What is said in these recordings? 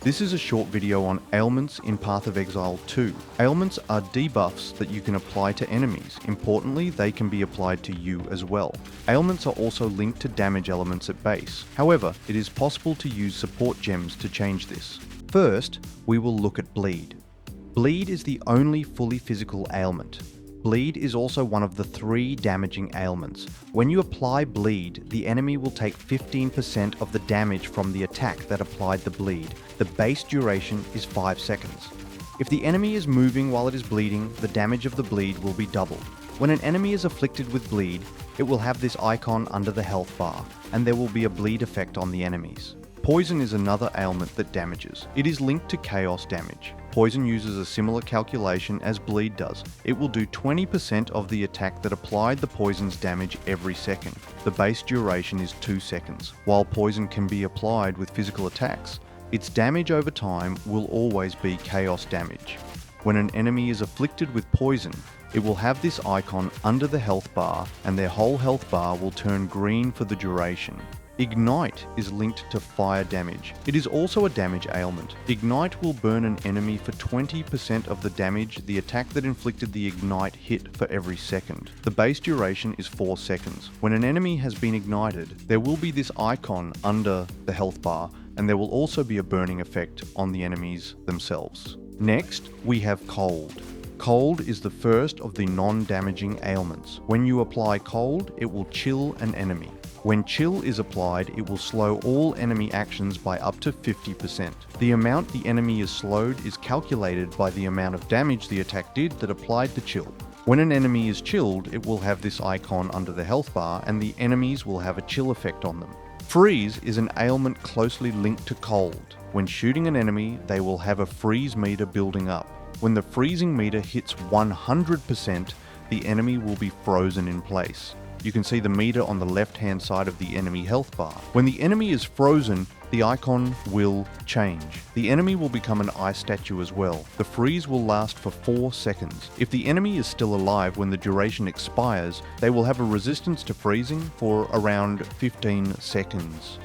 This is a short video on Ailments in Path of Exile 2. Ailments are debuffs that you can apply to enemies. Importantly, they can be applied to you as well. Ailments are also linked to damage elements at base. However, it is possible to use support gems to change this. First, we will look at Bleed. Bleed is the only fully physical ailment. Bleed is also one of the 3 damaging ailments. When you apply Bleed, the enemy will take 15% of the damage from the attack that applied the bleed. The base duration is 5 seconds. If the enemy is moving while it is bleeding, the damage of the bleed will be doubled. When an enemy is afflicted with bleed, it will have this icon under the health bar, and there will be a bleed effect on the enemies. Poison is another ailment that damages. It is linked to chaos damage. Poison uses a similar calculation as Bleed does. It will do 20% of the attack that applied the poison's damage every second. The base duration is 2 seconds. While poison can be applied with physical attacks, its damage over time will always be chaos damage. When an enemy is afflicted with poison, it will have this icon under the health bar, and their whole health bar will turn green for the duration. Ignite is linked to fire damage. It is also a damage ailment. Ignite will burn an enemy for 20% of the damage the attack that inflicted the ignite hit for every second. The base duration is 4 seconds. When an enemy has been ignited, there will be this icon under the health bar, and there will also be a burning effect on the enemies themselves. Next, we have Cold. Cold is the first of the non-damaging ailments. When you apply Cold, it will chill an enemy. When chill is applied, it will slow all enemy actions by up to 50%. The amount the enemy is slowed is calculated by the amount of damage the attack did that applied the chill. When an enemy is chilled, it will have this icon under the health bar, and the enemies will have a chill effect on them. Freeze is an ailment closely linked to Cold. When shooting an enemy, they will have a freeze meter building up. When the freezing meter hits 100%, the enemy will be frozen in place. You can see the meter on the left-hand side of the enemy health bar. When the enemy is frozen, the icon will change. The enemy will become an ice statue as well. The freeze will last for 4 seconds. If the enemy is still alive when the duration expires, they will have a resistance to freezing for around 15 seconds.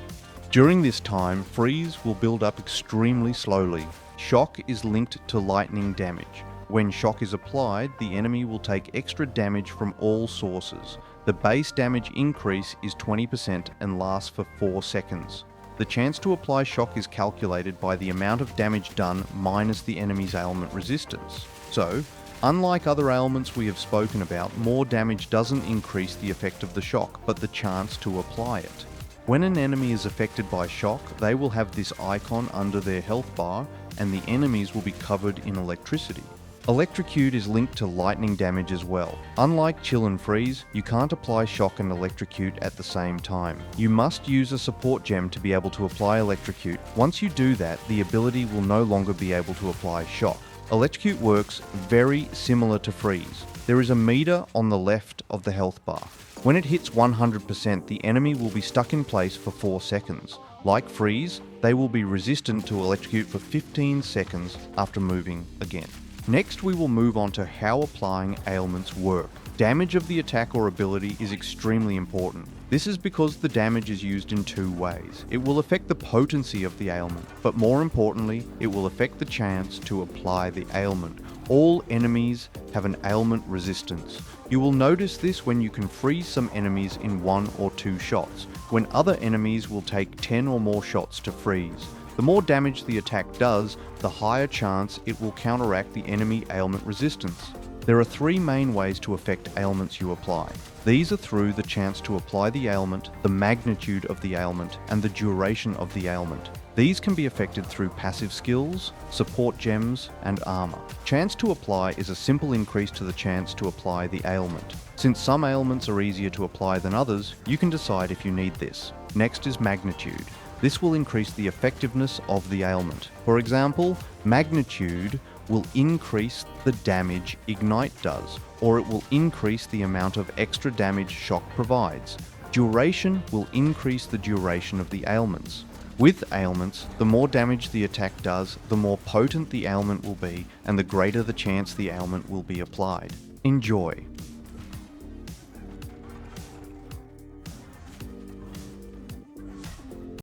During this time, freeze will build up extremely slowly. Shock is linked to lightning damage. When shock is applied, the enemy will take extra damage from all sources. The base damage increase is 20% and lasts for 4 seconds. The chance to apply shock is calculated by the amount of damage done minus the enemy's ailment resistance. So, unlike other ailments we have spoken about, more damage doesn't increase the effect of the shock, but the chance to apply it. When an enemy is affected by shock, they will have this icon under their health bar, and the enemies will be covered in electricity. Electrocute is linked to lightning damage as well. Unlike chill and freeze, you can't apply shock and electrocute at the same time. You must use a support gem to be able to apply electrocute. Once you do that, the ability will no longer be able to apply shock. Electrocute works very similar to freeze. There is a meter on the left of the health bar. When it hits 100%, the enemy will be stuck in place for 4 seconds. Like freeze, they will be resistant to electrocute for 15 seconds after moving again. Next, we will move on to how applying ailments work. Damage of the attack or ability is extremely important. This is because the damage is used in 2 ways. It will affect the potency of the ailment, but more importantly, it will affect the chance to apply the ailment. All enemies have an ailment resistance. You will notice this when you can freeze some enemies in 1 or 2 shots, when other enemies will take 10 or more shots to freeze. The more damage the attack does, the higher chance it will counteract the enemy ailment resistance. There are 3 main ways to affect ailments you apply. These are through the chance to apply the ailment, the magnitude of the ailment, and the duration of the ailment. These can be affected through passive skills, support gems, and armor. Chance to apply is a simple increase to the chance to apply the ailment. Since some ailments are easier to apply than others, you can decide if you need this. Next is magnitude. This will increase the effectiveness of the ailment. For example, magnitude will increase the damage Ignite does, or it will increase the amount of extra damage shock provides. Duration will increase the duration of the ailments. With ailments, the more damage the attack does, the more potent the ailment will be, and the greater the chance the ailment will be applied. Enjoy!